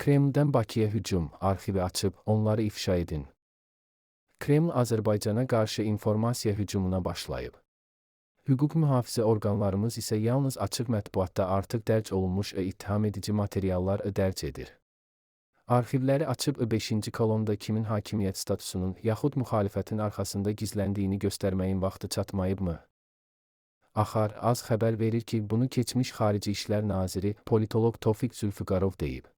Kremldən Bakıya hücum, arxivi açıb, onları ifşa edin. Kreml Azərbaycana qarşı informasiya hücumuna başlayıb. Hüquq mühafizə orqanlarımız isə yalnız açıq mətbuatda artıq dərc olunmuş ittiham edici materiallar dərc edir. Arxivləri açıb 5-ci kolonda kimin hakimiyyət statusunun yaxud müxalifətin arxasında gizləndiyini göstərməyin vaxtı çatmayıbmı? Axar az xəbər verir ki, bunu keçmiş Xarici İşlər Naziri, politoloq Tofiq Zülfüqarov deyib.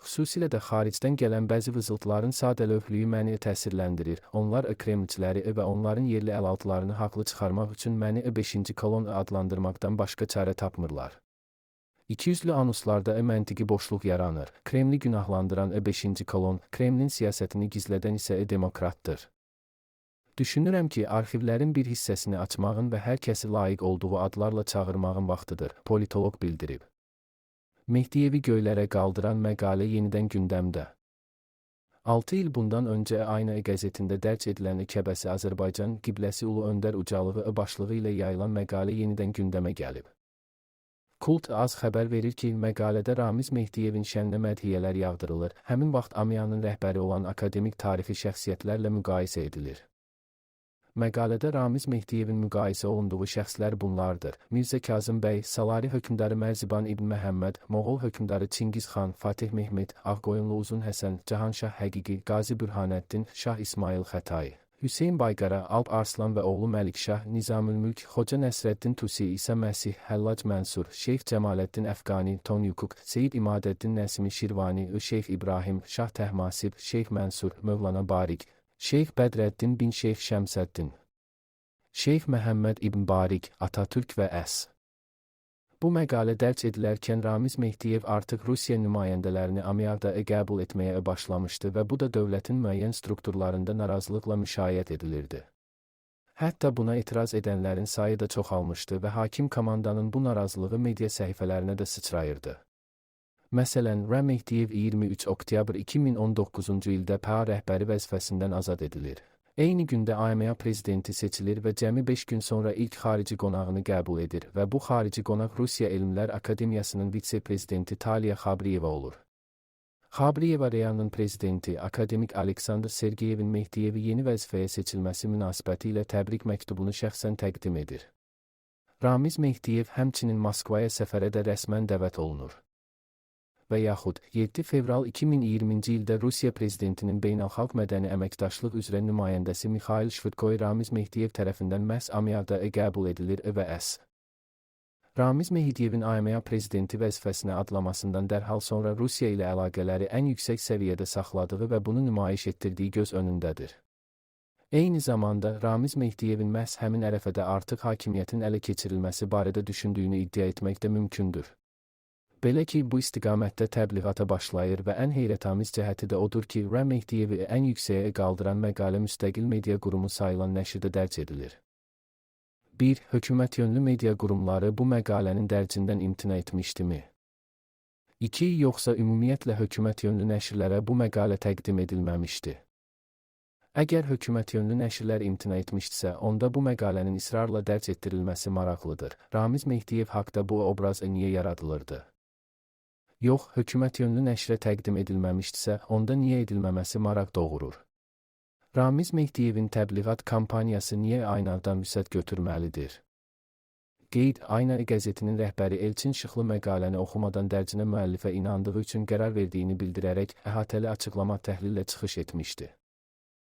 Xüsusilə də xaricdən gələn bəzi vızıltıların sadəlövhlüyü məni təsirləndirir. Onlar Kremlçiləri və onların yerli əlaltılarını haqlı çıxarmaq üçün məni 5-ci kolon adlandırmaqdan başqa çarə tapmırlar. İkiyüzlü anonslarda məntiqi boşluq yaranır. Kremli günahlandıran 5-ci kolon, Kremlin siyasətini gizlədən isə demokratdır. Düşünürəm ki, arxivlərin bir hissəsini açmağın və hər kəsi layiq olduğu adlarla çağırmağın vaxtıdır, politoloq bildirib. Mehdiyevi göylərə qaldıran məqalə yenidən gündəmdə. 6 il bundan öncə Ayna qəzetində dərc edilən Kəbəsi Azərbaycan qibləsi Ulu Öndər ucalığı başlığı ilə yayılan məqalə yenidən gündəmə gəlib. Kult az xəbər verir ki, məqalədə Ramiz Mehdiyevin şəninə mədhiyyələr yağdırılır, həmin vaxt AMIA-nın rəhbəri olan akademik tarixi şəxsiyyətlərlə müqayisə edilir. Məqalədə Ramiz Mehdiyevin müqayisə olunduğu şəxslər bunlardır: Mirzə Kazım bəy, Salari hökmdarı Mərziban İbn Məhəmməd, Moğol hökmdarı Çingiz xan, Fatih Mehmet, Ağqoyunlu Uzun Həsən, Cahanşah Həqiqi, Qazi Bürhanəddin, Şah İsmail Xətai, Hüseyn Bayqara, Alp Arslan və oğlu Məlikşah, Nizamülmülk, Xoca Nəsrəddin Tusi, İsa Məsih, Həllac Mənsur, Şeyx Cəmaləddin Əfqani, Tonyukuk, Seyid İmadəddin Nəsimi Şirvani, Şeyx İbrahim, Şah Təhmasib, Şeyx Mənsur, Mövlana Barik, Şeyx Bədrəddin bin Şeyx Şəmsəddin, Şeyx Məhəmməd İbn Barik, Atatürk və əs. Bu məqalə dərc edilərkən Ramiz Mehdiyev artıq Rusiya nümayəndələrini AMIA-da qəbul etməyə başlamışdı və bu da dövlətin müəyyən strukturlarında narazılıqla müşayiət edilirdi. Hətta buna etiraz edənlərin sayı da çoxalmışdı və hakim komandanın bu narazılığı media səhifələrinə də sıçrayırdı. Məsələn, Ramiz Mehdiyev 23 oktyabr 2019-cu ildə PA rəhbəri vəzifəsindən azad edilir. Eyni gündə AMIA prezidenti seçilir və cəmi 5 gün sonra ilk xarici qonağını qəbul edir və bu xarici qonaq Rusiya Elmlər Akademiyasının vitse-prezidenti Taliya Xabriyeva olur. Xabriyeva Reyanın prezidenti akademik Aleksandr Sergeyevin Mehdiyevi yeni vəzifəyə seçilməsi münasibəti ilə təbrik məktubunu şəxsən təqdim edir. Ramiz Mehdiyev həmçinin Moskvaya səfərə də rəsmən dəvət olunur. Və yaxud 7 fevral 2020-ci ildə Rusiya prezidentinin beynəlxalq mədəni əməkdaşlıq üzrə nümayəndəsi Mikhail Shvydkoy Ramiz Mehdiyev tərəfindən məhz AMIA-da qəbul edilir və əs. Ramiz Mehdiyevin AMIA prezidenti vəzifəsinə adlamasından dərhal sonra Rusiya ilə əlaqələri ən yüksək səviyyədə saxladığı və bunu nümayiş etdirdiyi göz önündədir. Eyni zamanda Ramiz Mehdiyevin məhz həmin ərəfədə artıq hakimiyyətin ələ keçirilməsi barədə düşündüyünü iddia etmək də mümkündür. Belə ki, bu istiqamətdə təbliğata başlayır və ən heyrətamiz cəhəti də odur ki, Ramiz Mehdiyevi ən yüksəyə qaldıran məqalə müstəqil media qurumu sayılan nəşrdə dərc edilir. 1. Hökumət yönlü media qurumları bu məqalənin dərcindən imtina etmişdimi? 2. Yoxsa ümumiyyətlə hökumət yönlü nəşrlərə bu məqalə təqdim edilməmişdi? Əgər hökumət yönlü nəşrlər imtina etmişdisə, onda bu məqalənin israrla dərc etdirilməsi maraqlıdır. Ramiz Mehdiyev haqda bu obraz niyə yaradılırdı? Yox, hökumət yönlü nəşrə təqdim edilməmişdisə, onda niyə edilməməsi maraq doğurur? Ramiz Mehdiyevin təbliğat kampaniyası niyə Aynadan vüsət götürməlidir? Qeyd, Ayna qəzetinin rəhbəri Elçin Şıxlı məqaləni oxumadan dərcinə müəllifə inandığı üçün qərar verdiyini bildirərək əhatəli açıqlama təhlillə çıxış etmişdi.